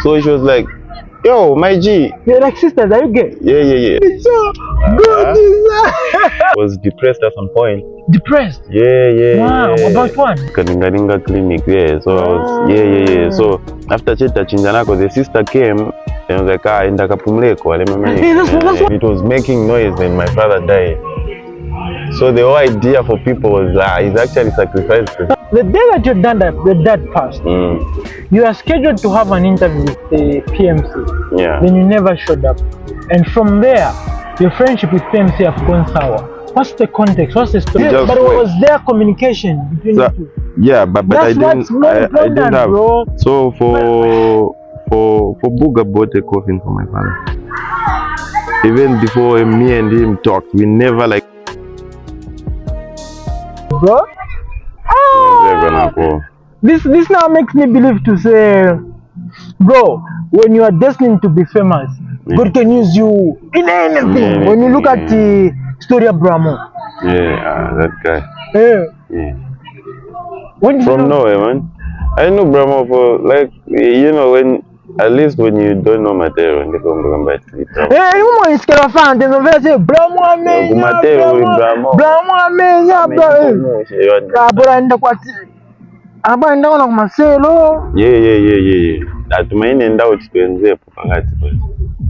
So she was like, yo, my G. You're like sisters, are you gay? Yeah. Was depressed at some point. Depressed? Yeah. Wow, about what? Kaninga clinic, yeah. So I was, yeah. So after Cheta Chinjanako, the sister came and was like, it was making noise when my father died. So the whole idea for people was he's actually sacrificed. The day that you're done that, the dad passed, you are scheduled to have an interview with the PMC. Yeah. Then you never showed up. And from there, your friendship with PMC have gone sour. What's the context? What's the story? But was there communication between you two? Yeah, but I didn't have. Bro. So for Booga bought a coffin for my father. Even before me and him talked, we never like. Bro? This now makes me believe to say, bro, when you are destined to be famous, God can use you in anything. When you look at the story of Brahmo. That guy. Yeah. When from nowhere, man. I know Brahmo for like, when at least when you don't know Mateo, when they come back to it. Brahmo is kind of fan. They don't say Brahmo,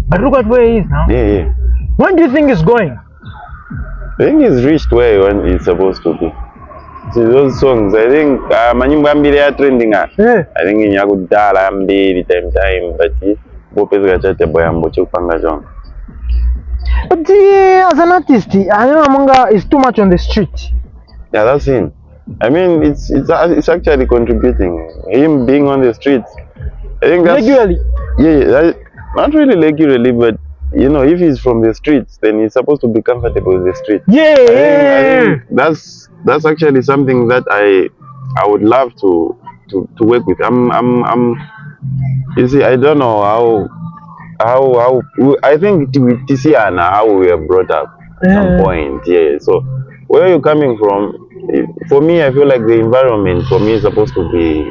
But look at where he is now. Yeah. When do you think he's going? I think he's reached where he's supposed to be. See those songs, I think Manyumba Ambili are trending. I think in Yagudala Ambili time, but But as an artist, I know Amanga is too much on the street. Yeah, that's him. I mean, it's actually contributing. Him being on the streets. I think that's regularly. Yeah, not really regularly, but if he's from the streets, then he's supposed to be comfortable with the streets. Yeah. I think that's actually something that I would love to work with. You see, I don't know how I think with Tiziana, how we were brought up at some point. Yeah. So where you're coming from, for me, I feel like the environment for me is supposed to be.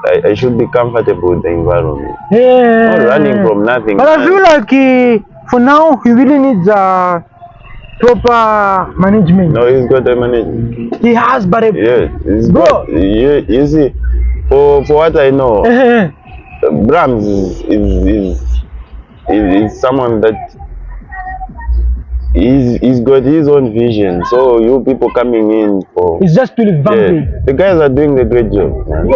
I should be comfortable with the environment. Yeah. Not running from nothing. But I feel like for now he really needs proper management. No, he's got a management. He has, but bro. You see, for what I know, Brahms is someone that he's got his own vision. So you people coming in for it's just to live the guys are doing a great job, man.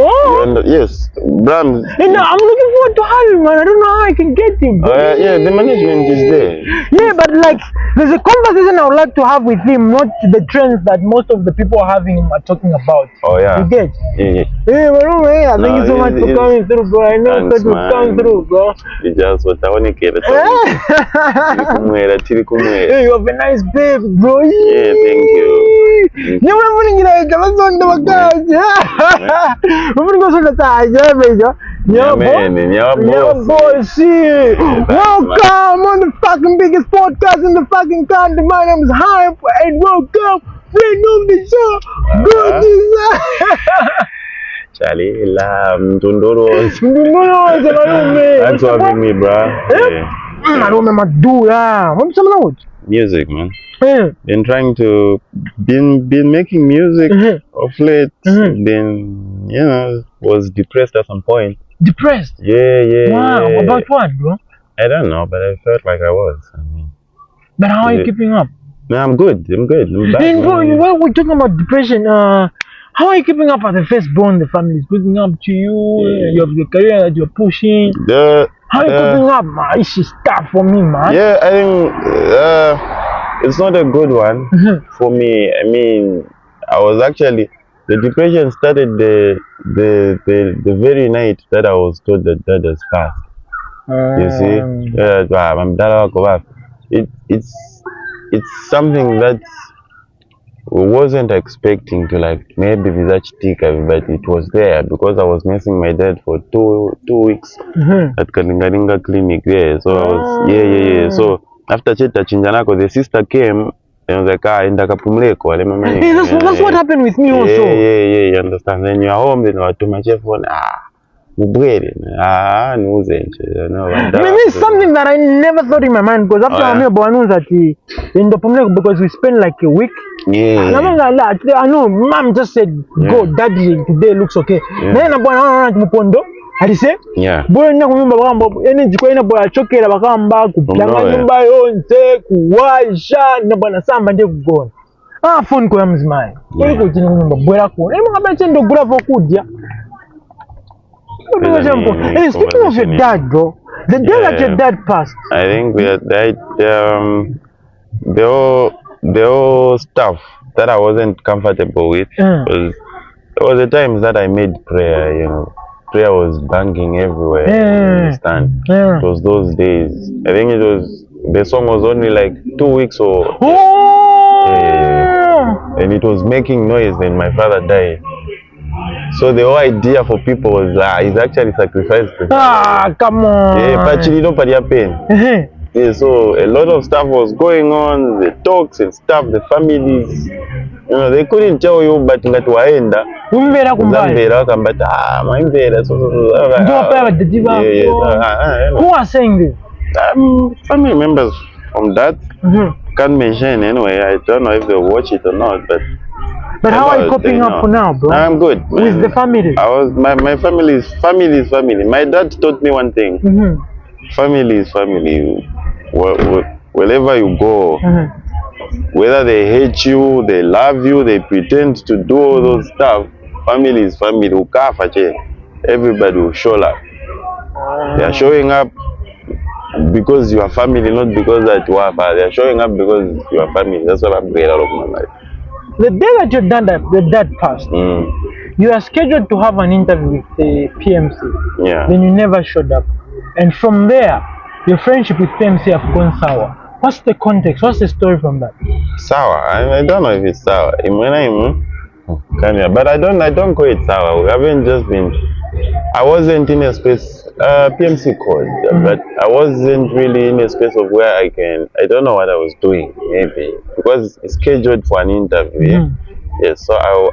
Yes, Brahms. And I'm looking forward to having him, man. I don't know how I can get him. Yeah, the management is there. Yeah, but like there's a conversation I would like to have with him, not the trends that most of the people having him are talking about. Oh yeah. You get? Yeah. I thank you so much for coming through, bro. I know that will come through, bro. You just what I want to get. You have a nice babe, bro. Yeah, thank you. You remember like I was on the guys. Yeah, boy, see. Welcome on the fucking biggest podcast in the fucking country. My name is Hype, and welcome. We know the show. GODDY Tundoro. Thanks for having me, bro. I don't remember do what's some note? Music, man. Been trying to been making music of late. Then was depressed at some point. Depressed? Yeah. Wow, about what, bro? I don't know, but I felt like I was. But how are you keeping up? No, I'm good. I'm back. Then bro, while we're talking about depression, how are you keeping up as the firstborn? The family is looking up to you. You have the career that you're pushing. How are you keeping up, man? It's tough for me, man. Yeah, I think it's not a good one for me. I mean, I was actually the depression started the very night that I was told that Dad has passed. You see, it's something that wasn't expecting to maybe but it was there because I was missing my dad for two weeks at Kalingaringa clinic there. So I was So after Cheta Chinjanako, the sister came and was like, that's what happened with me also. Yeah, you understand. Then you're home, then you are too much phone. Maybe something that I never thought in my mind, because after I knew that in the public, because we spent like a week. Yeah. I know mom just said, go, daddy, today looks okay. Then I say, boy, no, energy going about a chocolate, a bakamba, nyumba yonse, kuwaisha, nabana samba nje kugona. Phone comes mine. Kuri ko tini nyumba bwera ko. Ngabe ndo gura for kudya. Hey, speaking of your dad, bro, the day that your dad passed, I think the whole stuff that I wasn't comfortable with was there was the times that I made prayer, you know. Prayer was banging everywhere. You understand? It was those days. I think it was, the song was only like 2 weeks or and it was making noise when my father died. So the whole idea for people was he's actually sacrificed. Come on. Yeah, but you don't pay your pain. Yeah, so a lot of stuff was going on, the talks and stuff, the families, you know, they couldn't tell you, but that waenda. Zambia, who are saying this? Family members from that. Can't mention anyway. I don't know if they'll watch it or not, but. But how are you coping up for now, bro? I'm good. With the family? My family is family. My dad taught me one thing. Family is family. Wherever you go, whether they hate you, they love you, they pretend to do all those stuff, family is family. Everybody will show up. They are showing up because you are family, not because that you are. They are showing up because you are family. That's what I'm great out of my life. The day that your dad passed, you are scheduled to have an interview with the PMC. Yeah. Then you never showed up. And from there, your friendship with PMC have gone sour. What's the context? What's the story from that? Sour? I don't know if it's sour. But I don't call it sour. We haven't just been. I wasn't in a space. PMC called, but I wasn't really in a space of where I don't know what I was doing, maybe because it's scheduled for an interview. Yes, so I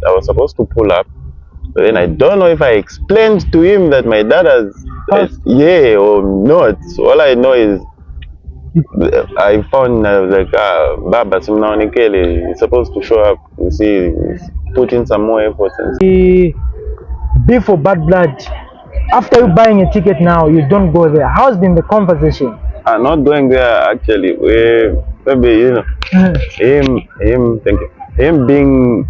was supposed to pull up, but then I don't know if I explained to him that my dad has or not. All I know is I found like Baba Simnaonikele is supposed to show up. You see, put in some more effort. Beef for bad blood. After you buying a ticket now, you don't go there. How's been the conversation? I'm not going there actually. Maybe you know him. Thank you. Him being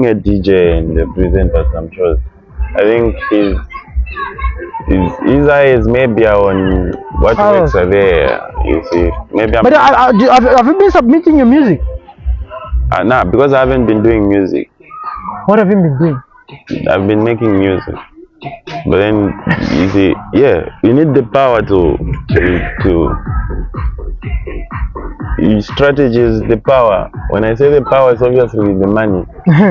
a DJ and a presenter, some shows. I think his eyes maybe are on what makes are there. You see, maybe. But have you been submitting your music? Nah, because I haven't been doing music. What have you been doing? I've been making music. But then you see, you need the power to strategy is the power. When I say the power, it's obviously the money.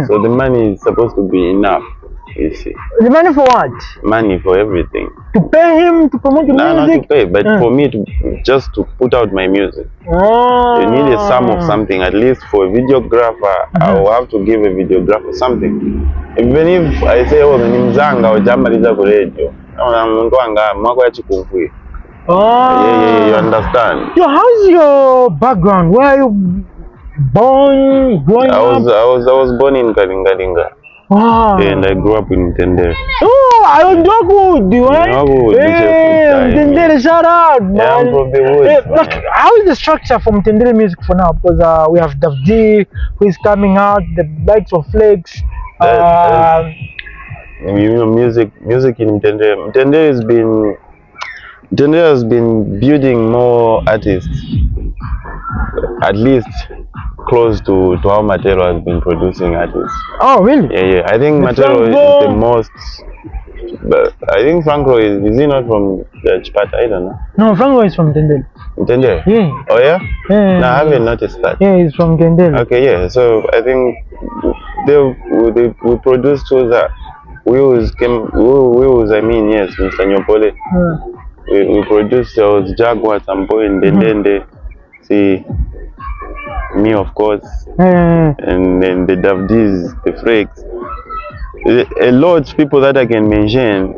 So the money is supposed to be enough. You see. The money for what? Money for everything. To pay him to promote your music? No, not to pay, but for me to just to put out my music. You need a sum of something, at least for a videographer. I will have to give a videographer something. Even if I say, oh, Mzanga or Jambaliza Radio, you understand? So how's your background? Where are you born, growing up? I was born in Kalingalinga. And I grew up in Tendere. Oh, I don't know good, right? Tendere, shout out, man. Yeah, I'm from the woods. Look, how is the structure from Tendere music for now? Because we have Davdi, who is coming out, the likes of Flex. You know, music in Tendere. Tendere has been building more artists, at least close to how Matero has been producing artists. Oh, really? Yeah. I think Matero is the most. But I think Franco is he not from the Chipata? I don't know. No, Franco is from Tendere. Tendere? Yeah. Oh yeah? Yeah. No, I haven't noticed that. Yeah, he's from Tendere. Okay, yeah. So I think we produced two that Wheels, I mean, yes, Mr. Nyopole. We produced those Jaguars and boy and then they see me, of course, and then the Davdis, the Freaks. a lot of people that I can mention,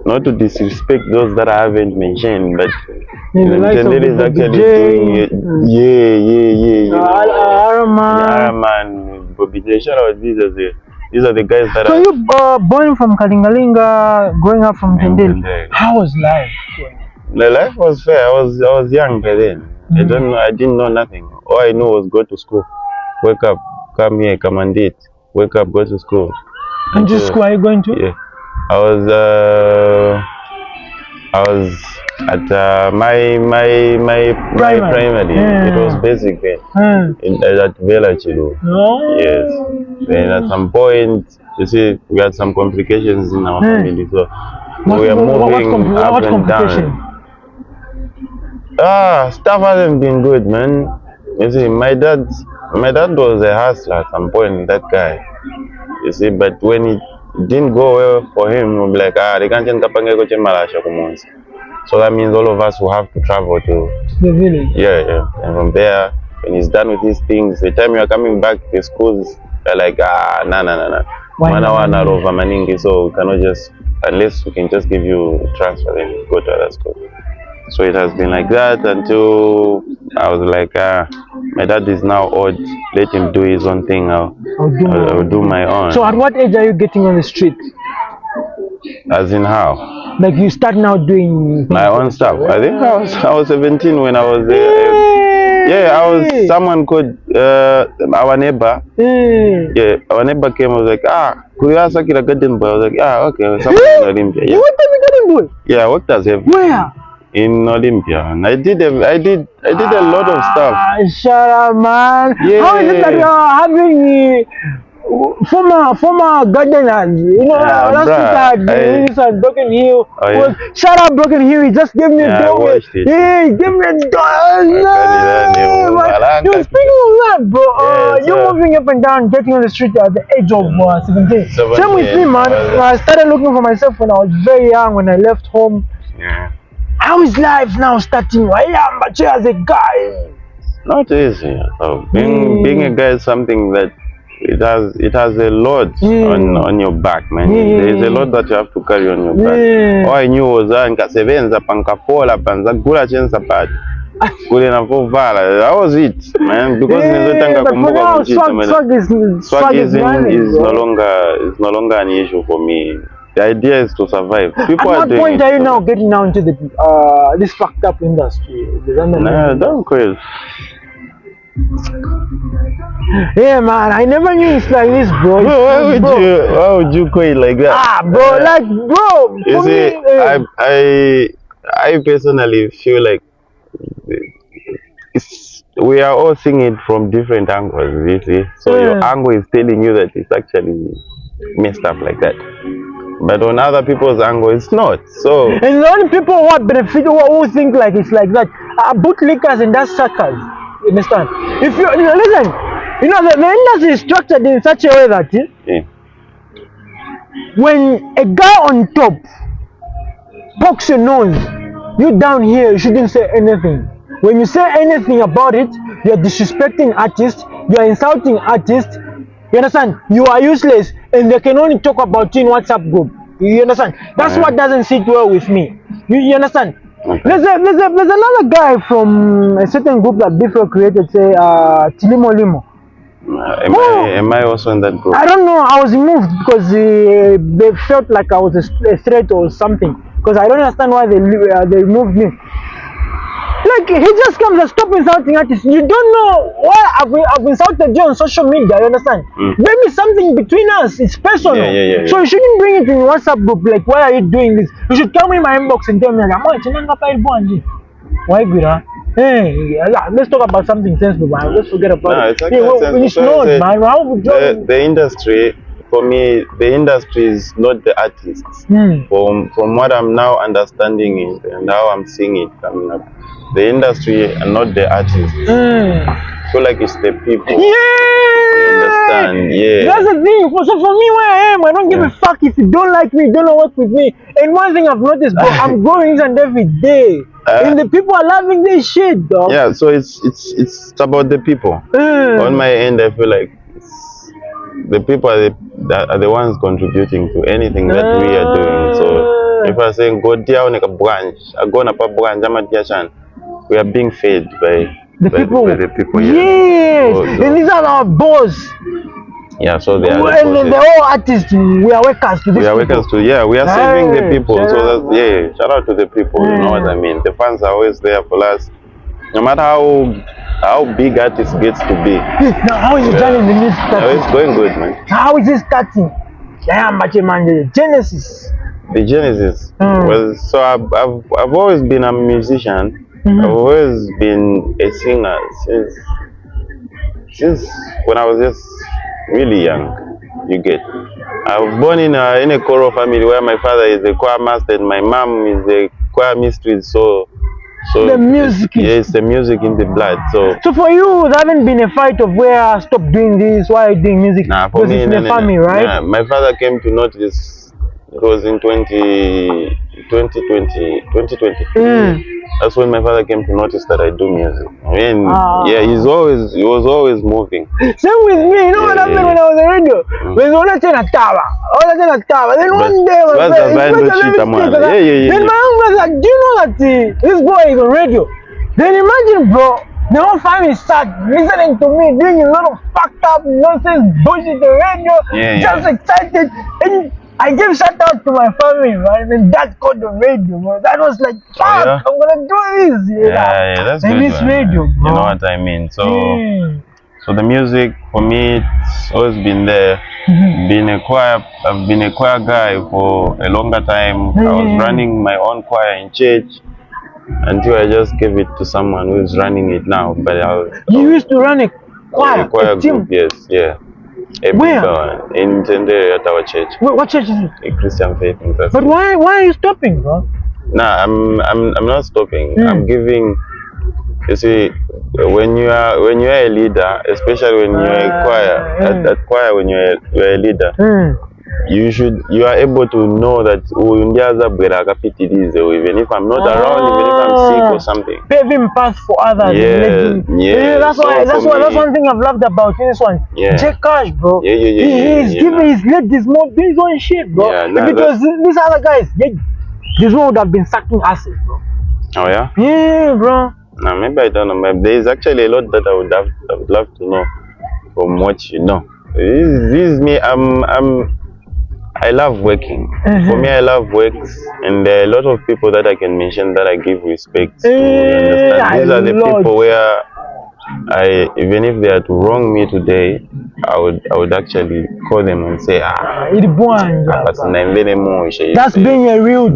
not to disrespect those that I haven't mentioned, but Nintendo is actually doing it. Yeah. Araman, Bobby J. Shout out, these are the guys that. So you born from Kalingalinga, growing up from Tendel. How was life? The life was fair. I was young by then. I didn't know nothing. All I knew was go to school, wake up, come here, come and eat, wake up, go to school. And which school are you going to? Yeah, I was at my primary. It was basic then. At CHILE. Yes. Then at some point, you see, we had some complications in our family, so we were moving up and down. Stuff hasn't been good, man. You see, my dad was a hustler at some point, that guy. You see, but when it didn't go well for him, we'll be like, they can't change Kapange go Malasha. So that means all of us will have to travel to the village. Yeah. And from there, when he's done with these things, the time you're coming back to the schools, they're like, nah. So we cannot just, unless we can just give you transfer, then go to other school. So it has been like that until I was like, my dad is now old, let him do his own thing. I'll do my own. So at what age are you getting on the street? As in how? Like you start now doing my own stuff. I think I was 17 when I was there. Yeah, I was someone called our neighbor. Yeah, our neighbor came. I was like, Kuriasa Kira Garden Boy. I was like, okay. Someone in Olympia. Yeah. You worked at the Garden Boy? Yeah, I worked as a where? In Olympia, and I did a lot of stuff. Shut up, man. Yeah. How is it that you're having former gardeners? You know, last week I had Broken Hill. Shut up, Broken Hill. He just gave me a dog. Yeah, he gave me a dog. You're speaking of that, bro. You're moving up and down, getting on the street at the age of 17. Same with me, man. I started looking for myself when I was very young, when I left home. Yeah. How is life now starting? I am but as a guy. Not easy. So being a guy is something that it has a lot on your back, man. There is a lot that you have to carry on your back. All I knew was nkasebenza pankafola panza gula chensa part. That was it, man. Because swag is no longer an issue for me. The idea is to survive. People at what point are you now getting down to the this fucked up industry? Nah, don't quit. Yeah, man, I never knew it's like this, bro. Why would you quit like that? Bro, like, bro. You see, I personally feel like we are all seeing it from different angles, you see. So your angle is telling you that it's actually messed up like that. But on other people's angle, it's not. So and the only people who are benefit who think like it's like that are bootlickers and that's suckers. You understand? If you listen, you know the industry is structured in such a way that when a guy on top pokes your nose, you down here you shouldn't say anything. When you say anything about it, you're disrespecting artists, you're insulting artists. You understand? You are useless, and they can only talk about you in WhatsApp group. You understand? That's what doesn't sit well with me. You understand? Okay. There's another guy from a certain group that Bifro created, say Limo. Am I also in that group? I don't know. I was moved because they felt like I was a threat or something. Because I don't understand why they removed me. Like, he just comes and stop insulting artists. You don't know why I've insulted you on social media, you understand? Maybe something between us, it's personal. Yeah. So you shouldn't bring it in WhatsApp group, like, why are you doing this? You should come in my inbox and tell me, like, why, Gira? Hey, let's talk about something sensible, man. Let's forget about it. It's not, man. The industry, for me, the industry is not the artists. From what I'm now understanding it and how I'm seeing it coming up. The industry and not the artists. I feel like it's the people. Yeah! You understand? Yeah. That's the thing. So for me, where I am, I don't give a fuck if you don't like me, don't work with me. And one thing I've noticed, bro, I'm growing and every day. And the people are loving this shit, dog. Yeah, so it's about the people. On my end, I feel like the people are the ones contributing to anything that we are doing. So if I say go down like a branch, I go on a branch, we are being fed by the people. Yeah. Yes, and these are our boss. Yeah, so they are and the whole artists, we are workers to this. We are workers to, yeah, we are saving the people. So that's, yeah, shout out to the people, you know what I mean? The fans are always there for us. No matter how big artist gets to be. Now, how is it done in the music? It's going good, man. How is it starting? Yeah, man, the Genesis. The Genesis. Well, so I've always been a musician. I've always been a singer since when I was just really young. You get. I was born in a choral family where my father is a choir master and my mom is a choir mistress. So the music is the music in the blood. So for you, there haven't been a fight of where I stop doing this, why are you doing music? Nah, for me, it's in the family, right? Yeah, my father came to notice. It was in 2020. That's when my father came to notice that I do music. I mean, yeah, he was always moving. Same with me. You know what happened when I was on the radio? When I was in a tower, then one day then my uncle was like, do you know that this boy is on radio? Then imagine, bro, the whole family start listening to me doing a lot of fucked up nonsense bullshit on the radio, just excited. And I gave shout out to my family, man, and that got the radio, man. That was like, fuck, I'm gonna do this. Yeah, that's good. This radio, bro. You know what I mean? So the music for me, it's always been there. I've been a choir guy for a longer time. I was running my own choir in church until I just gave it to someone who is running it now. But you used to run a choir group, yes, yeah. Where? In Tendere at our church. What church is it? A Christian Faith Interest. But why are you stopping, bro? Nah, I'm not stopping. I'm giving. You see, when you are a leader, especially when you are a choir, at choir when you are a leader, you are able to know that even if I'm not around, even if I'm sick or something. Paving path for others. Yeah. That's one thing I've loved about this one. Yeah. Check Cash, bro. He's let this more do his own shit, bro. Because these other guys, this one would have been sucking asses, bro. Oh yeah? Yeah, bro. Nah, maybe I don't know. Maybe there's actually a lot that I would love to know from what you know. This is me. I love working. For me, I love works, and there are a lot of people that I can mention that I give respect to. These are the people where even if they are to wrong me today, I would actually call them and say, that's being a real G.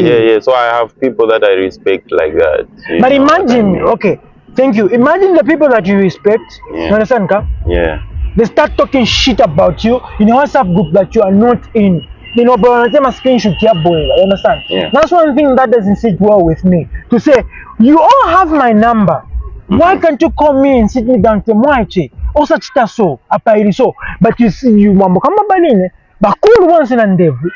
Yeah. So I have people that I respect like that. But imagine, okay, thank you. Imagine the people that you respect. You understand, Ka? Yeah. They start talking shit about you in a WhatsApp group that you are not in. You know, bro, I'm a screenshot here, boy. You understand? Yeah. That's one thing that doesn't sit well with me. To say, you all have my number. Why can't you call me and sit me down to Moiche? Or such so, so. But you see, you mambo come baline, but cool once in and every.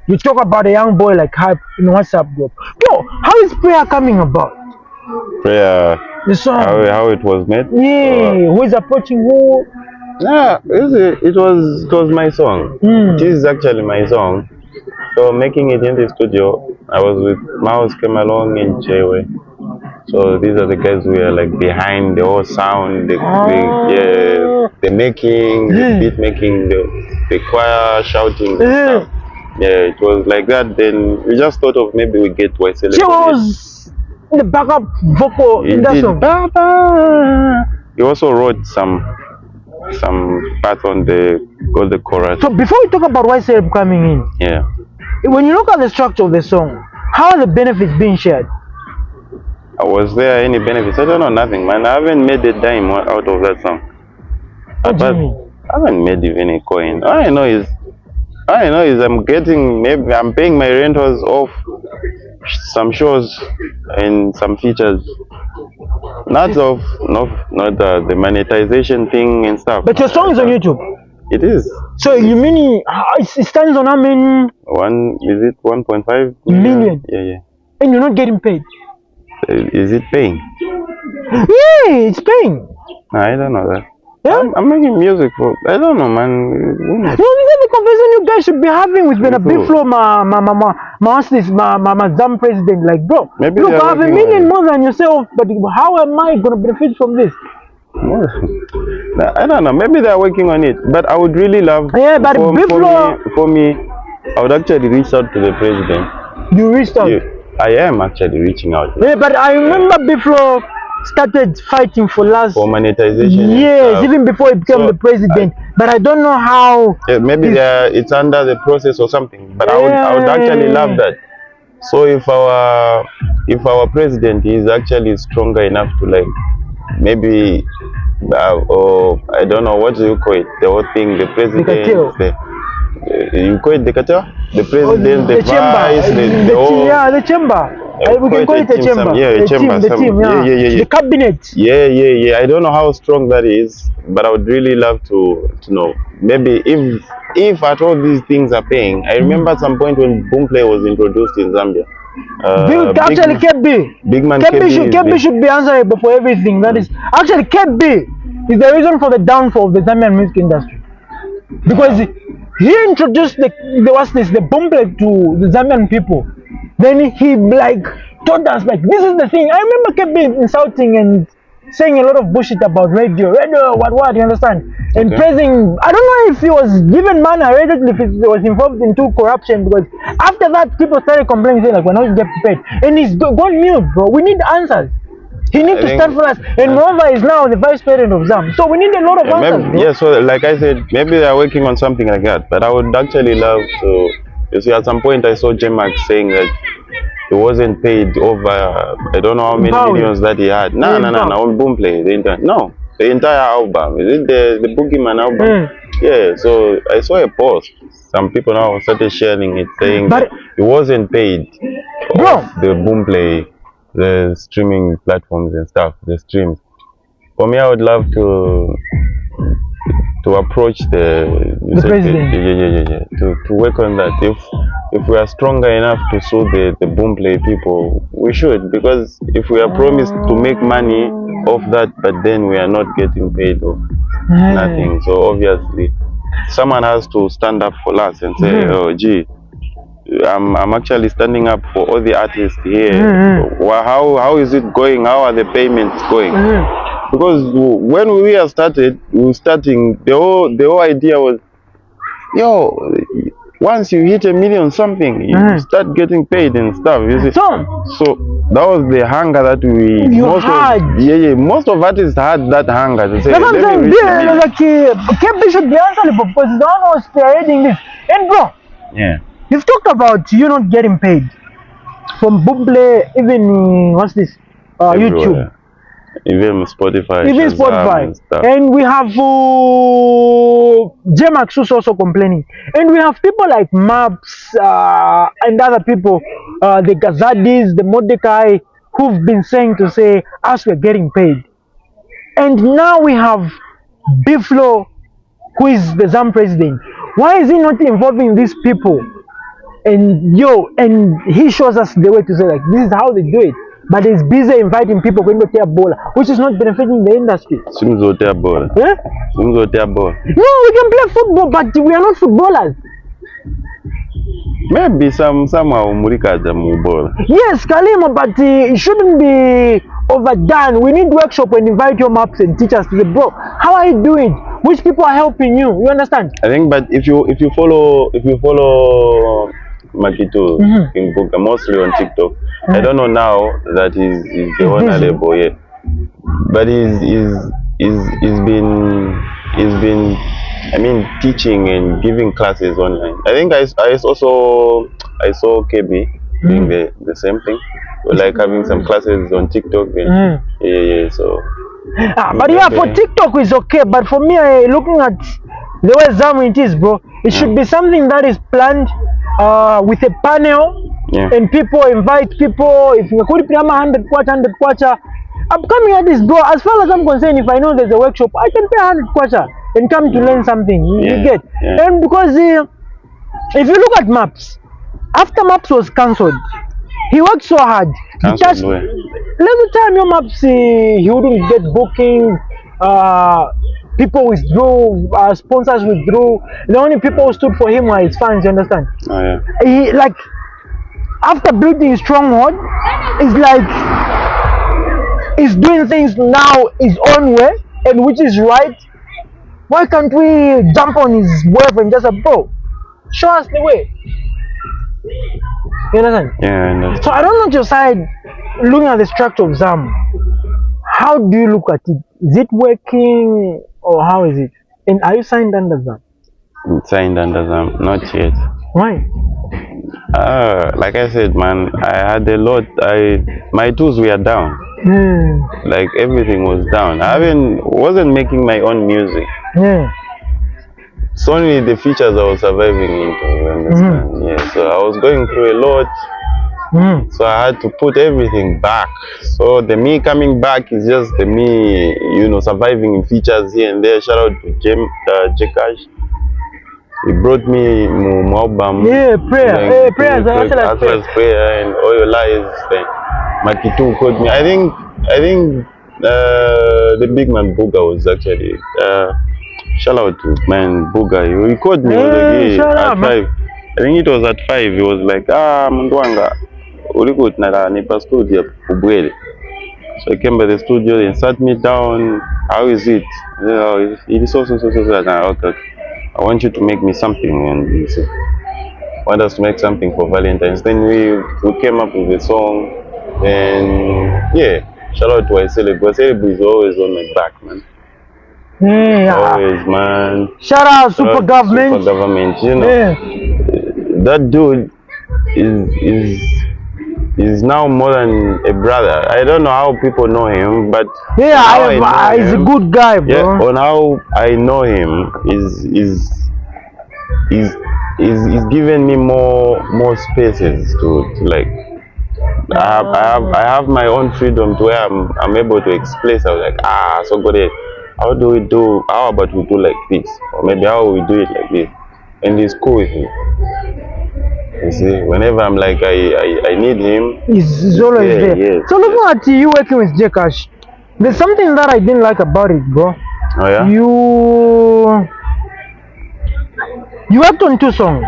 You talk about a young boy like hype in WhatsApp group. Yo, how is prayer coming about? Prayer. The song. How it was made? Yeah. Who is approaching who? Yeah, it was my song. It is actually my song. So making it in the studio, I was with Mouse came along in Chewe. So these are the guys who are like behind the whole sound, the making, the beat making, the choir shouting. Stuff. Yeah, it was like that. Then we just thought of maybe we get CHILE. She was the backup vocal in that song. He also wrote some parts on the chorus. So before we talk about CHILE coming in, when you look at the structure of the song, how are the benefits being shared? Was there any benefits? I don't know, nothing, man. I haven't made a dime out of that song. What do you mean? I haven't made even a coin. All I know is I'm paying my rentals off some shows and some features. Not the monetization thing and stuff. But your song is on YouTube. It is. So you mean it stands on how many? 1.5 million? Yeah. And you're not getting paid? Is it paying? Yeah, it's paying. I don't know that. Yeah? I'm making music for, I don't know, man. No, this is the conversation you guys should be having with the big flow, my ZAM president. Like, bro, Maybe look, they're I have a working on million it. more than yourself, but how am I gonna benefit from this? I don't know. Maybe they're working on it, but I would really love. Yeah, but for me, I would actually reach out to the president. You reached out. Yeah, I am actually reaching out. Yeah, but I remember Biflo started fighting for For monetization. Yes, even before he became the president. But I don't know how. Yeah, maybe it's under the process or something. But I would actually love that. So if our president is actually stronger enough to, like, maybe or I don't know, what do you call it? The whole thing, the president, you call it the cartel? The president, the vice, the chamber. We can call it a chamber. Yeah, the team, the cabinet. Yeah. I don't know how strong that is, but I would really love to know. Maybe if at all these things are paying. I remember at some point when BOOMPLAY was introduced in Zambia. Actually, KB should be answerable for everything. That is actually KB is the reason for the downfall of the Zambian music industry, because he introduced the BOOMPLAY to the Zambian people. Then he like told us like, this is the thing. I remember KB insulting and saying a lot of bullshit about radio, what, you understand? And praising, I don't know if he was given money or if he was involved into corruption, because after that people started complaining, saying like, we're not getting paid. And he's gone mute, bro. We need answers. He needs to stand for us. And Nova is now the vice president of ZAM. So we need a lot of answers, bro. Yeah, so like I said, maybe they're working on something like that. But I would actually love to, you see, at some point I saw J-Max saying that he wasn't paid over, I don't know how many millions that he had. No, on BOOMPLAY, the entire album. Is it the Boogeyman album? Yeah, so I saw a post. Some people now started sharing it, saying that he wasn't paid off the BOOMPLAY, the streaming platforms and stuff, the streams. For me, I would love to approach the president, to work on that. If we are stronger enough to sue the BOOMPLAY people, we should, because if we are promised to make money off that, but then we are not getting paid off nothing, so obviously someone has to stand up for us and say, oh gee, I'm actually standing up for all the artists here. How is it going? How are the payments going? Because when we were starting, the whole idea was, yo, once you hit 1 million something, you start getting paid and stuff. You see? So that was the hunger that most of artists had, that hunger to say, KB should be answerable because he's the one who was spearheading this. And bro, you've talked about you not getting paid from BOOMPLAY, even YouTube. Even Spotify. And we have J-Max who's also complaining. And we have people like Maps and other people, the Gazadis, the Mordecai, who've been saying us we're getting paid. And now we have Biflo, who is the ZAM president. Why is he not involving these people? And he shows us the way to say like, this is how they do it. But he's busy inviting people going to tear ball, which is not benefiting the industry. No, we can play football, but we are not footballers. Maybe somehow yes, Kalima, but it shouldn't be overdone. We need workshop and invite your Maps and teachers to say, bro, how are you doing? Which people are helping you? You understand? I think, but if you follow MACKY2 in book, mostly on TikTok. I don't know now that he's the owner label yet, but he's been I mean teaching and giving classes online. I think I saw KB doing the same thing, like having some classes on TikTok and so. But yeah, for TikTok is okay, but for me, looking at the way ZAM it is, bro, it should be something that is planned with a panel. And people invite people. If you could pay 100 kwacha, I'm coming at this, bro. As far as I'm concerned, if I know there's a workshop, I can pay 100 kwacha and come to learn something. You get? And because if you look at Maps, after Maps was cancelled, he worked so hard. Every time your Maps, he wouldn't get booking. people withdrew, sponsors withdrew. The only people who stood for him were his fans. You understand? Oh yeah. He, like, after building a stronghold, it's like he's doing things now his own way, and which is right. Why can't we jump on his wave and just say, bro, show us the way? You understand? Yeah, I understand. So I don't know your side, looking at the structure of ZAM. How do you look at it? Is it working or how is it? And are you signed under ZAM? Signed under ZAM, not yet. Why? Like I said, man, I had a lot. My tools were down. Like everything was down. I wasn't making my own music. It's only the features I was surviving into, you understand? Yeah, so I was going through a lot. So I had to put everything back. So the me coming back is just the me, you know, surviving in features here and there. Shout out to Jekash. He brought me my album. Yeah, prayer. Prayer, prayer and all your lies. MACKY2 called me. I think the big man Booga was actually shout out to man Booga. He called me at 5. I think it was at 5. He was like, Mndwanga, ulikut na nipa studio kubwele. So I came by the studio and sat me down. How is it? It is so. Okay. I want you to make me something, and he said, want us to make something for Valentine's. Then we came up with a song, and yeah, shout out to CELEB. CELEB is always on my back, man. Always, man. Shout out Super Government. Super Government, you know. That dude is now more than a brother. I don't know how people know him, but he's a good guy, bro. Yeah, on how I know him is giving me more spaces to like. I have my own freedom to where I'm able to express. I was like, so good. How about we do like this, or maybe how we do it like this, and he's cool with me. You see, whenever I'm like I need him, he's always there. Yes. So looking at you working with Jekash, there's something that I didn't like about it, bro. Oh yeah? You worked on 2 songs.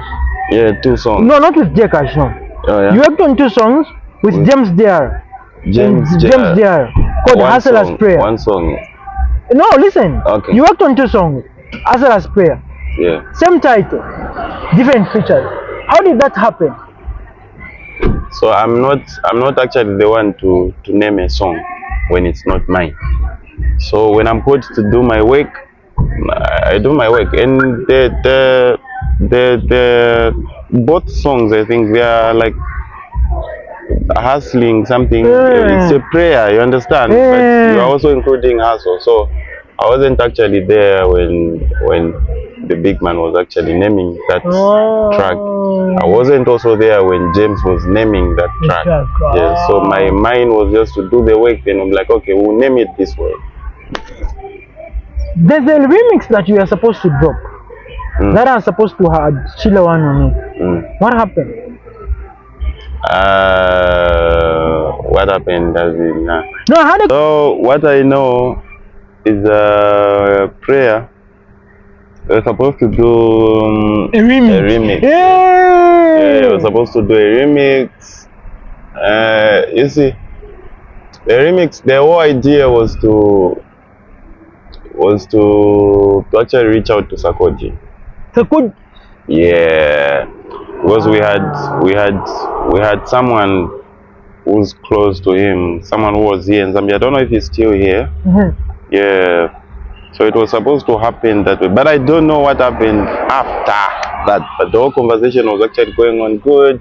Yeah, 2 songs. No, not with Jekash, no. Oh yeah? You worked on 2 songs with James Dare. James Dare. Called Hustler's Prayer. 1 song. No, listen. Okay. You worked on 2 songs. Hustler's Prayer. Yeah. Same title, different features. How did that happen? So I'm not actually the one to name a song when it's not mine. So when I'm put to do my work, I do my work, and the both songs, I think they are like hustling something. It's a prayer, you understand? But you are also including hustle. So I wasn't actually there when the big man was actually naming that track. I wasn't also there when James was naming that track. Yeah, so my mind was just to do the work, and I'm like, okay, we'll name it this way. There's a remix that you are supposed to drop that are supposed to have CHILE1 on it. What happened? What happened does it now? No, so what I know is prayer. We're supposed to do a remix. Yeah, we're supposed to do a remix. You see, the remix, the whole idea was to actually reach out to Sakoji. Sakoji? Yeah, because we had someone who's close to him, someone who was here in Zambia. I don't know if he's still here. Yeah. So it was supposed to happen that way, but I don't know what happened after that. But the whole conversation was actually going on good.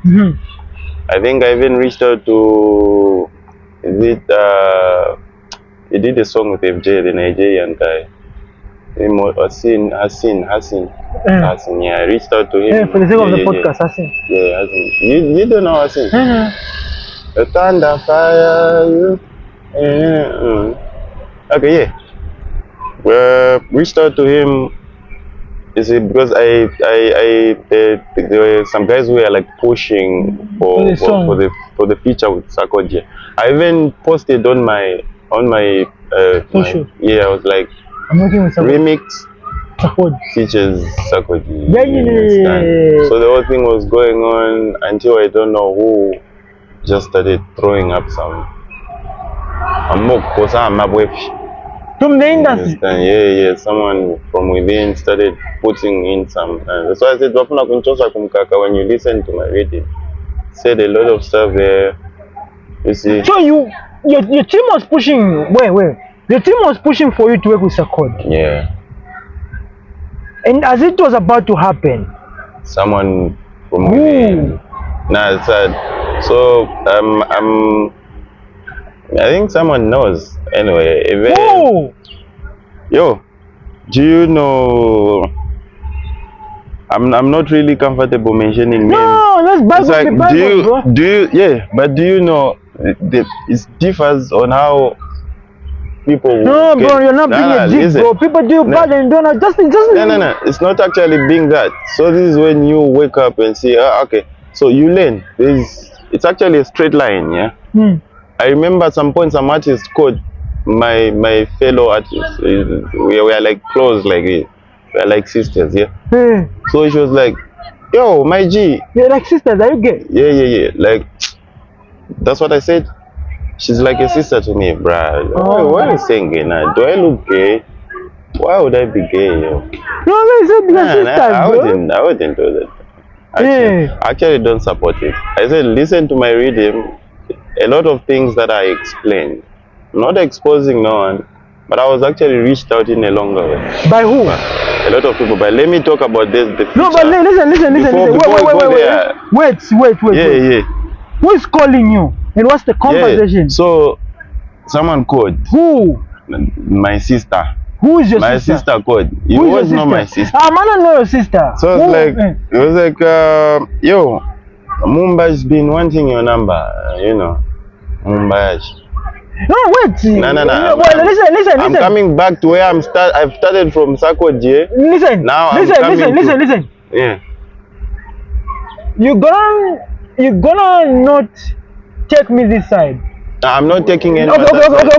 I think I even reached out to, he did a song with FJ, the Nigerian guy. Hassan. Yeah, I reached out to him. Yeah, for the sake of the podcast, Hassan. Yeah, Hassan. You don't know Hassan? The thunder, fire, Okay, yeah. We reached out to him. You see, because there were some guys who were like pushing for the feature with Sakoji. I even posted on my social. Yeah, I was like, I'm working with Sakodi. Remix Sakodi. features Sakodi. Yeah. So the whole thing was going on until I don't know who just started throwing up some From the industry. Yeah, someone from within started putting in some. That's why I said, when you listen to my reading, said a lot of stuff there. You see. So your team was pushing. Wait. Your team was pushing for you to work with Sakodi. Yeah. And as it was about to happen, someone from within. Nah, it's sad. So I think someone knows. Anyway, yo, do you know? I'm not really comfortable mentioning names. No, let's back like, the Bible, bro. But do you know it differs on how people? No, bro, you're not being a dick, bro. People do bad and don't know. Just. No. It's not actually being that. So this is when you wake up and see, okay. So you learn. It's actually a straight line, yeah. I remember at some point some artist called my fellow artists. We were like close, like we were like sisters, yeah. So she was like, "Yo, my G." You're like sisters, are you gay? Yeah. Like that's what I said. She's like a sister to me, bruh. Oh. Why are you saying gay now? Do I look gay? Why would I be gay? Yo? No, I said you're sisters, I wouldn't do that. I actually don't support it. I said, listen to my reading. A lot of things that I explained, not exposing no one, but I was actually reached out in a longer way. By who? A lot of people. But let me talk about this. No, but listen. Wait. Yeah. Who is calling you? And what's the conversation? Yeah. So, someone called. Who? My sister. Who is your sister? My sister called. You always know my sister. I don't know your sister. So it was like, yo, Mumba's been wanting your number, you know. Mumbai. No, wait. No. Wait, listen. I'm coming back to where I've started from Sakodi. Listen. Listen. Yeah. You're gonna not take me this side. I'm not taking any. Okay.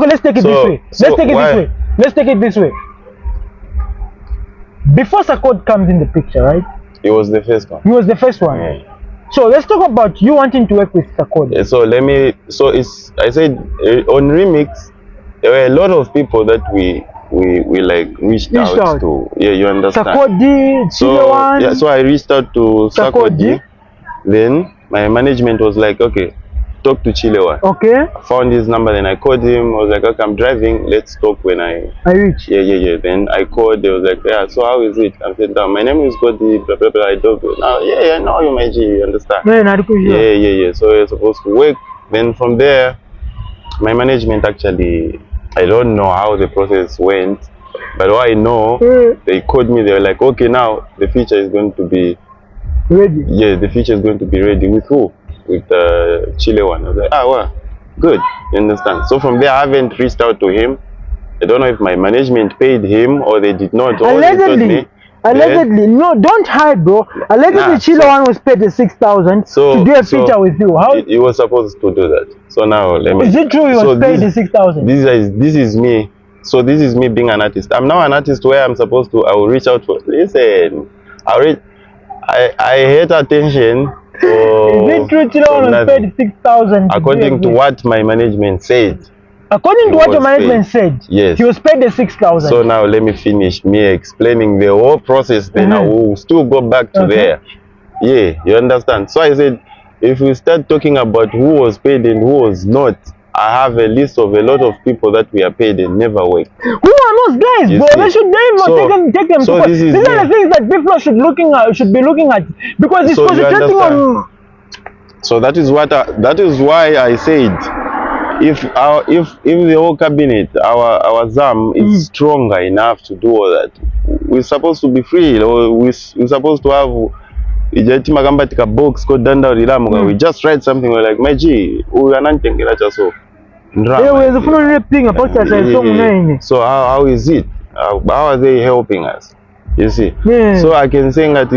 Let's take it this way. Let's take it this way. Before Sakodi comes in the picture, right? He was the first one. He was the first one. Yeah. So let's talk about you wanting to work with Sakodi. I said on Remix, there were a lot of people that we like reached out to. Yeah, you understand. Sakodi, CHILE1. Yeah, so I reached out to Sakodi. Then my management was like, okay, talk to CHILE1. Okay. I found his number, then I called him. I was like, okay, I'm driving. Let's talk when I reach. Yeah. Then I called. They was like, yeah. So how is it? I said, my name is GODDY. Blah blah blah. I don't. Now, yeah. Now you my G. You understand? Yeah. So you're supposed to work. Then from there, my management actually, I don't know how the process went, but what I know, they called me. They were like, okay, now the feature is going to be ready. Yeah, the feature is going to be ready. With who? With CHILE1. I was like, well, good. You understand? So from there, I haven't reached out to him. I don't know if my management paid him or they did not. Allegedly. No, don't hide, bro. Allegedly, CHILE1 was paid the 6,000 to do a feature with you. How? He was supposed to do that. So now let me. Is it true he was paid the 6,000? This is me. So this is me being an artist. I'm now an artist where I'm supposed to. I will reach out for. Listen, I hate attention. Is it true CHILE1 was paid 6,000? According to what my management said. According to what your management said, yes, he was paid the 6,000. So now let me finish me explaining the whole process. Then I will still go back to there. Yeah, you understand? So I said, if we start talking about who was paid and who was not, I have a list of a lot of people that we are paid and never work. Who are those guys, bro? They should take them to court. These are the things that people should be looking at because it's concentrating on. So that is why I said, if the whole cabinet, our ZAM is stronger enough to do all that, we're supposed to be free, or we're supposed to have box called we just write something, we're like, my G, we are not thinking that so. So how is it? How are they helping us? You see? So I can say that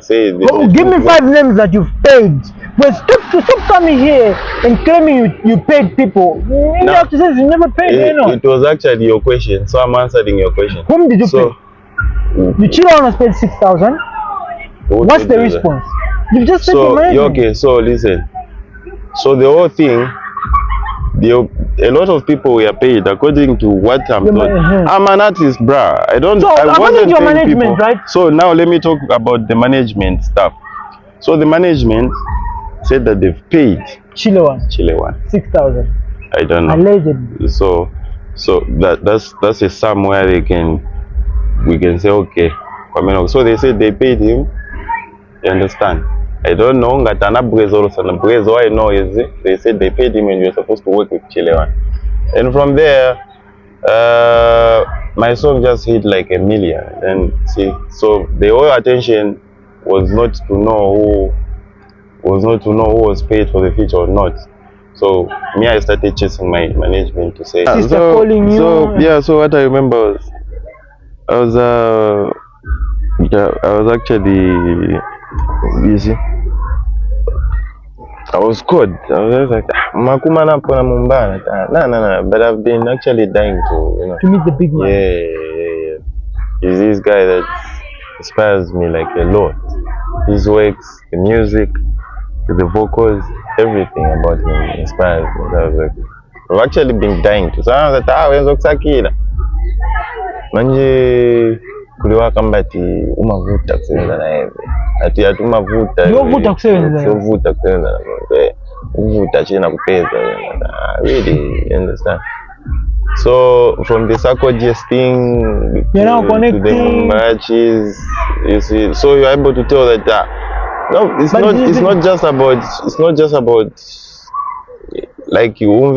say give me 5 names that you've paid But stop coming here and claiming you paid people. You have to say you never paid anyone. It was actually your question, so I'm answering your question. Whom did you pay? You CHILE1 was paid 6,000. What's the response? You just said the management. Okay, so listen. So the whole thing, a lot of people were paid according to what I'm told. I'm an artist, bruh. I wasn't your paying management, people. right? So now let me talk about the management stuff. So the management said that they've paid CHILE1 6,000. I don't know. Allegedly. So that's a sum where we can say okay. So they said they paid him. You understand? I don't know. All I know is they said they paid him and you're supposed to work with CHILE1. And from there, my song just hit like 1 million. And see, so the whole attention was not to know who was paid for the feature or not. So me, I started chasing my management to say. So what I remember was I was actually busy. I was good. I was like, no. But I've been actually dying to meet the big man. Yeah. He's this guy that inspires me like a lot. His works, the music, the vocals, everything about him inspires me. So I was like, I've actually been dying to. So I was like, manje kuliwaka mbati umavuta kusebenza na hivi ati atumavuta uvuta kusebenza na uvuta chena kupeza really, you understand? So from the Sarkogy's thing to the Mumbachis, you see, so you're able to tell that no, it's not just about like you will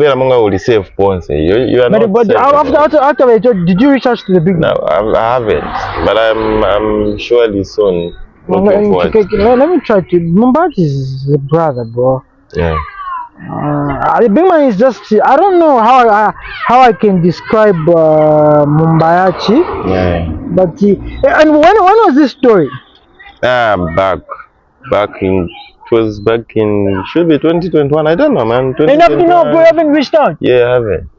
receive sponsor. You are not. But after did you reach out to the big man? No, I haven't. But I'm surely soon. Let me try to. Mumbachi is a brother, bro. Yeah. The big man is just. I don't know how I can describe Mumbayachi. Yeah. But and when was this story? Back in should be 2021. I don't know, man. And up to now, bro, haven't reached out. Yeah, I haven't.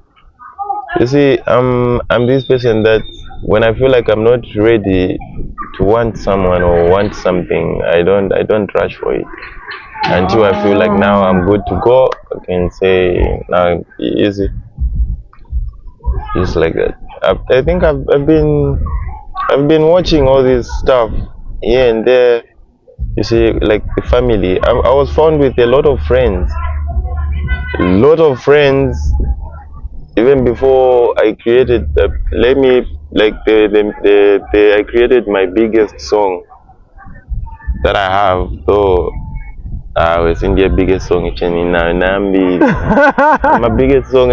You see, I'm this person that when I feel like I'm not ready to want someone or want something, I don't rush for it until I feel like now I'm good to go. I can say now easy. Just like that. I think I've been watching all this stuff here and there. You see, like the family. I was found with a lot of friends. Even before I created I created my biggest song that I have. So I was in the biggest song my biggest song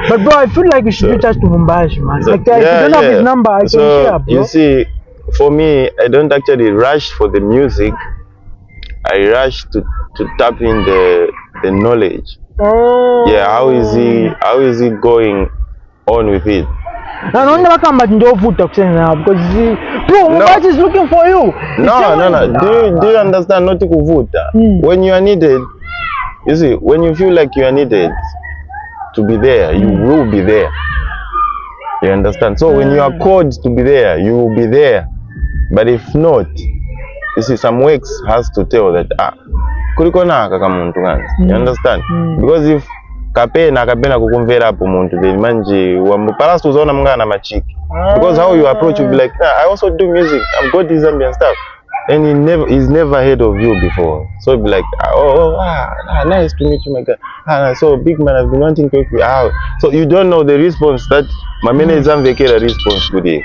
But bro, I feel like you should reach out to Mumbai, man. Like, if you don't have his number, I can share, bro. You see, for me, I don't actually rush for the music. I rush to tap in the knowledge. Yeah, how is he going on with it? No, because bro, Mumbai is looking for you. No. Do you understand? Not to kuvuta. When you are needed, you see, when you feel like you are needed to be there, you will be there. You understand? So when you are called to be there, you will be there. But if not, you see, some works has to tell that you understand? Because if kapena kukumvera hapo muntu then manje wamupalasto uzaona mngana machiki. Because how you approach you be like, I also do music, I'm GODDY ZAMBIA and stuff. And he's never heard of you before. So be like, nice to meet you, my guy. So big man has been wanting to work with you. So you don't know the response that my manager a response today.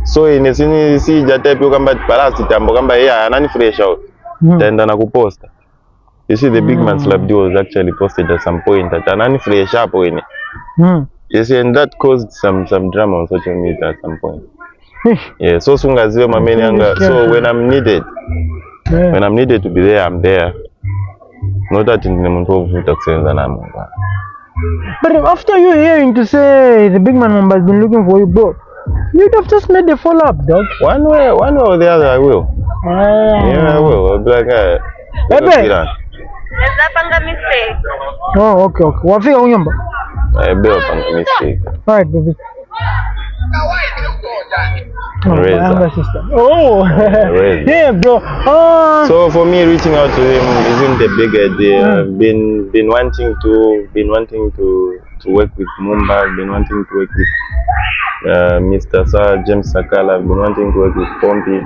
So in a see jata pio kamba palasi tambo kamba anani fresh out. Tenda na kuposta. You see the big man CELEB was actually posted at some point that anani fresh up in it. You see, and that caused some drama on social media at some point. Yeah, so soon as my main so when I'm needed to be there, I'm there. Not that in the month of But after you hearing to say the big man Mumbai has been looking for you, bro, You'd have just made the follow-up, dog. One way or the other, I will. Yeah, I will. I'll be like, Bebe. mistake. Oh, okay. Wafika unyumba. I built on a mistake. Alright, baby. Razor. Oh, yeah, bro. So for me, reaching out to him isn't a big idea. Been wanting to work with Mumba. Been wanting to work with Mr. Sir James Sakala. Been wanting to work with Pompey.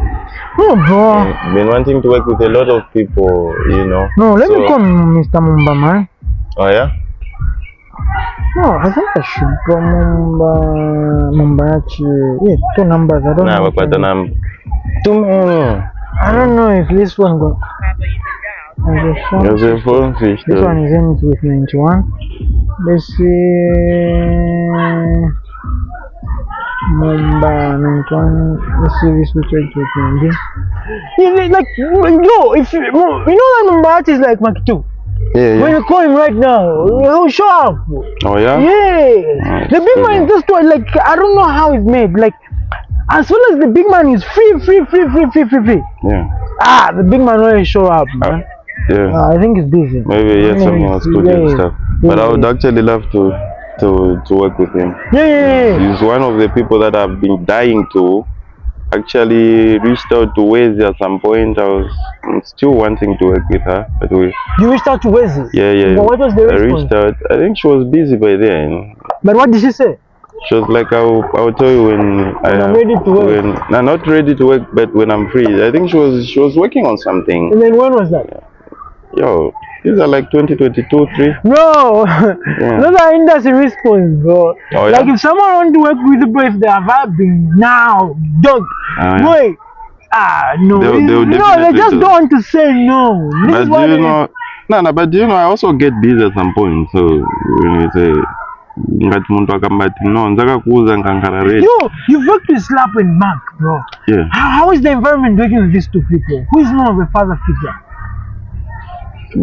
Oh, bro. Been wanting to work with a lot of people, you know. No, let me call Mr. Mumba, man. Oh yeah. No, I think I should go Mumba actually. Yeah, 2 numbers. I don't know. But the number. Too many. I don't know if this one goes. There's a phone fish. This one is in with 91. Let's see. Mumba 91. Let's see this which is with 19. Yeah, like, yo, if you know that Mumba is like MACKY2. Yeah. When you call him right now, he'll show up. Oh yeah? Yeah. The big man is just like, I don't know how it's made. Like, as soon as the big man is free. Yeah. The big man always show up, man. Yeah. I think it's busy. Maybe yes, some more studio stuff. But I would actually love to work with him. Yeah. He's one of the people that I've been dying to. Actually reached out to Wesley at some point. I'm still wanting to work with her, but You reached out to Wesley? Yeah. But what was the response? I reached out. I think she was busy by then. But what did she say? She was like, I'll tell you when I'm ready to work. No, not ready to work, but when I'm free. I think she was working on something. And then when was that? Yo, these are like 2022, 3. No, those are industry response, bro. Oh, yeah? Like if someone want to work with the bro, if they are vibing now, dog, boy, no, they just don't want to say no. But do you know? No, but do you know? I also get busy at some point. So when you say, yo, you've worked with Slap and Mark, bro. Yeah. How is the environment working with these 2 people? Who is more of a father figure?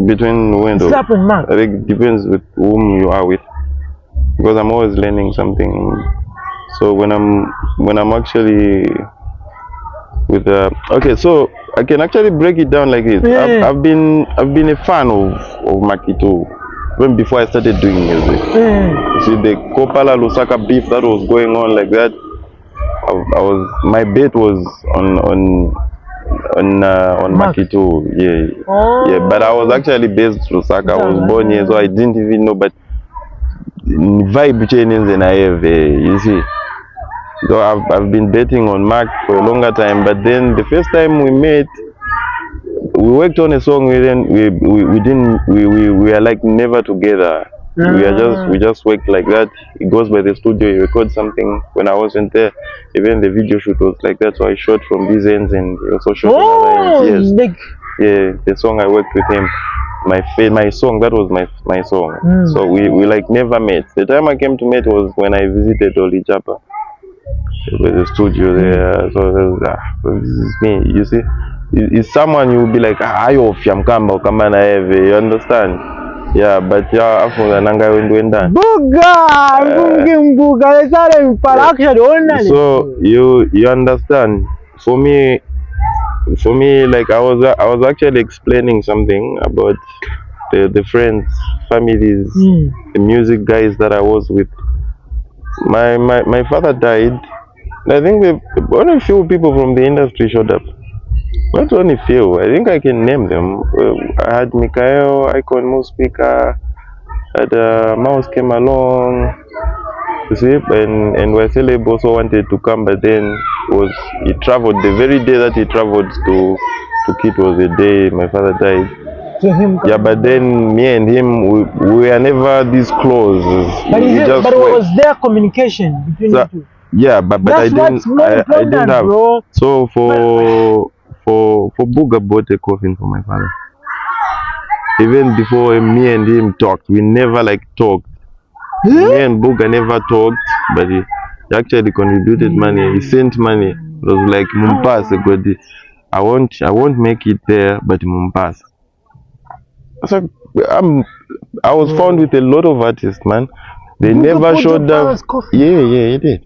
Between windows, Slap and Mark. I think it depends with whom you are with, because I'm always learning something. So when I'm actually with okay, so I can actually break it down like this. Yeah. I've been a fan of MACKY2 even before I started doing music. You see the Kopala Lusaka beef that was going on like that. My bet was on MACKY2, yeah. But I was actually based in Lusaka. I was born here, so I didn't even know. But vibe changes and I have, you see. So I've been betting on Mac for a longer time. But then the first time we met, we worked on a song. We are like never together. We just worked like that. He goes by the studio, he records something. When I wasn't there, even the video shoot was like that. So I shot from these ends and he also shot from other ends. Yes. Yeah, the song I worked with him, my song, that was my song. So we like never met. The time I came to meet was when I visited Oli Japa with the studio there. So this is me. You see, it's someone you will be like, you understand? Yeah, but after nanga wenda. So you understand? For me, like I was actually explaining something about the friends, families, the music guys that I was with. My father died. I think only a few people from the industry showed up. Not only few, I think I can name them. I had Mikael, Icon Muspika, had Mouse came along, you see, and CELEB also wanted to come, but then he traveled. The very day that he traveled to Kit was the day my father died. Yeah, but then me and him, we were never this close. But was there communication between the two? Yeah, but I didn't have. Bro. So for Booga bought a coffin for my father. Even before me and him talked, we never like talked. Me and Booga never talked, but he actually contributed money. He sent money. It was like Mumpas, GODDY. I won't make it there, but Mumpas. So I was found with a lot of artists, man. They never showed up. Yeah, he did.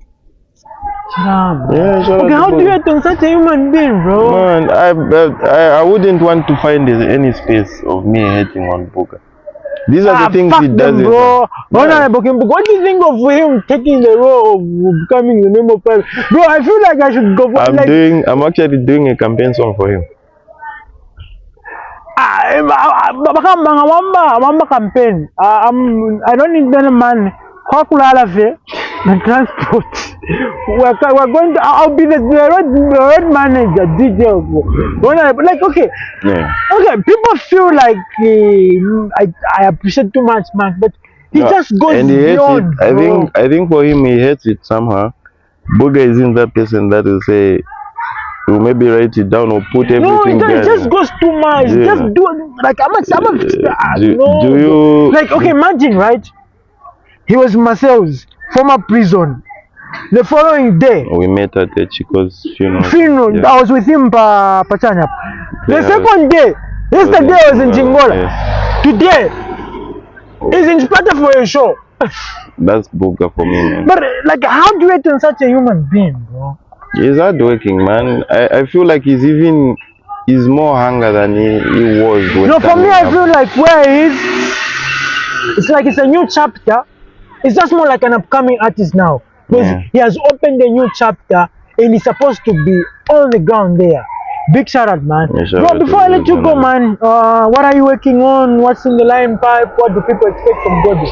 Yeah, shout okay, out how to do you Booga. hate on such a human being, bro? Man, I wouldn't want to find any space of me hating on Booga. These are the things fuck he does. them, bro. Yeah. Honorable Kim, what do you think of him taking the role of becoming the name of private? Bro, I feel like I should go for I'm actually doing a campaign song for him. Wamba campaign. I don't need any man. The transport. We're going to. I'll be the road manager, DJ. Like, okay, Yeah. okay. People feel like I appreciate too much, man, but he just goes and he hates beyond. it. I think for him he hates it somehow. Booga isn't that person that will say, will maybe write it down or put everything No, it there. just goes too much. Yeah. Just do like I'm do you like, okay, imagine, right? He was in Marcel's former prison. The following day, we met at the Chico's funeral. Yeah. I was with him Pachanya. The Yeah, second day, yesterday I was in Chingola. Yes. Today, he's in Sparta for a show. That's Booga for me, man. But like, how do you hate on such a human being, bro? He's hardworking, man. I feel like he's more hunger than he was when No, for me, I up. feel like where he is, it's like it's a new chapter. It's just more like an upcoming artist now. Because Yeah. he has opened a new chapter and he's supposed to be on the ground there. Big shout out, man. Yeah, shout Bro, out before to I let you go, man, what are you working on? What's in the line pipe? What do people expect from Goddy?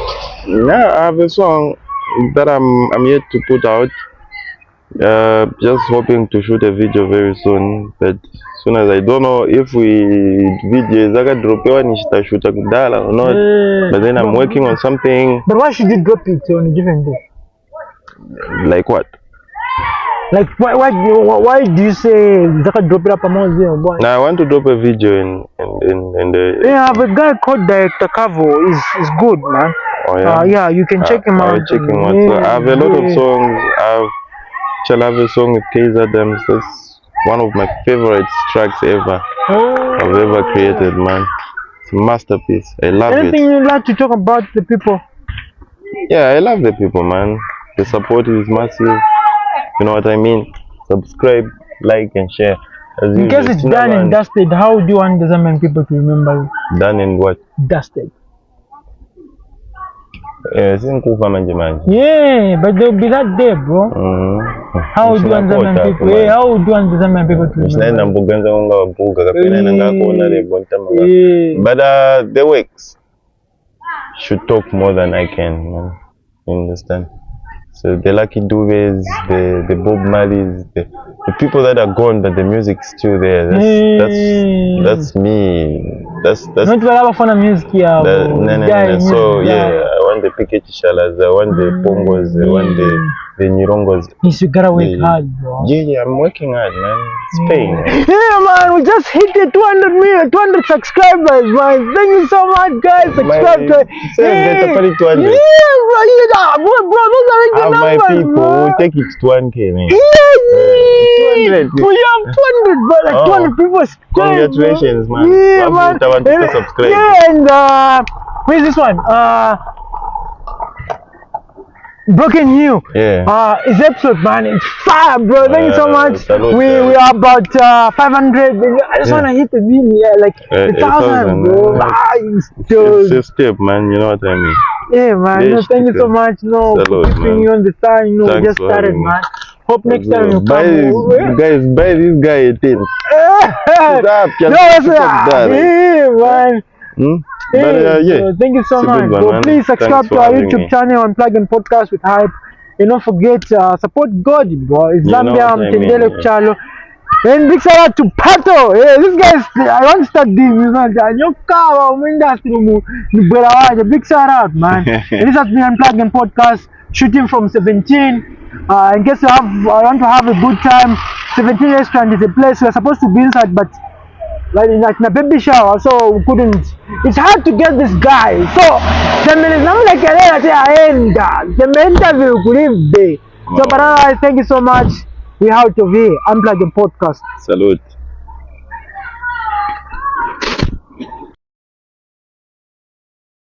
Yeah, I have a song that I'm yet to put out. Just hoping to shoot a video very soon. But as soon as I don't know if video Zaga drop one shoot a kudala or not. But then I'm working on something. But why should you drop it on a given day? Like what? Like why do you say Zaka drop it up among them? Now I want to drop a video in the. Yeah, I have a guy called Director Cavo. Is good, man. Oh yeah. Yeah, you can check him out. I'll check him out. So I have a lot of songs. Shall have a song with Kaiser Adams. That's one of my favorite tracks ever I've ever created, man. It's a masterpiece. I love Anything it. you'd like to talk about the people? Yeah, I love the people, man. The support is massive. You know what I mean? Subscribe, like, and share. As In case it's done and dusted, how do you want the Zambian people to remember you? Done and what? Dusted. Yeah, but there'll be that day, bro. How do you want Zambian people? Yeah, how do you want the Zambian people to remember you? But the works should talk more than I can, man. You understand? So the Lucky Dubes, the Bob Marleys, the people that are gone, but the music's still there. That's me. That's not very fun music here. No. So yeah, I want the PK Shalas, I want the Pongos, I want the Nirongos. Yes, you gotta work hard, bro. Yeah, I'm working hard, man. It's paying. Yeah, man, we just hit the 200 subscribers, man. Thank you so much, guys. Subscribe to it. Yeah, bro, those are the my numbers, people, bro. we'll take it to 1K, man. Yeah, 200. We have 200, bro. Like 200 people. Congratulations, man. Yeah, man. I want to subscribe. Yeah, and where's this one? Broken Hill. Yeah. It's episode, man. It's fire, bro. Thank you so much. Salute, we are about 500. I just wanna hit the million, like 1,000, bro. It's a step, man. You know what I mean? Yeah, man. No, thank you so much. No, salute, for keeping you on the side. You know, we just started, man. Hope next time you buy come. Guys, buy this guy a thing. Yeah, man. But yeah, thank you so much, bro. Man. Please subscribe Thanks to our for YouTube channel, Unplug and Podcast with Hype. And don't forget, support Goddy, bro. It's Zambia, Mtendele, Chalo. And big shout out to Pato. Yeah, this guy's, I want to start doing this. Big shout out, man. And this has been Unplug and Podcast, shooting from 17. In case you want to have a good time, 17 restaurant is a place we're supposed to be inside, but like in a baby shower, so we couldn't. It's hard to get this guy. So the interview could live there. So, but thank you so much. We out of here. Unplug and Podcast. Salute.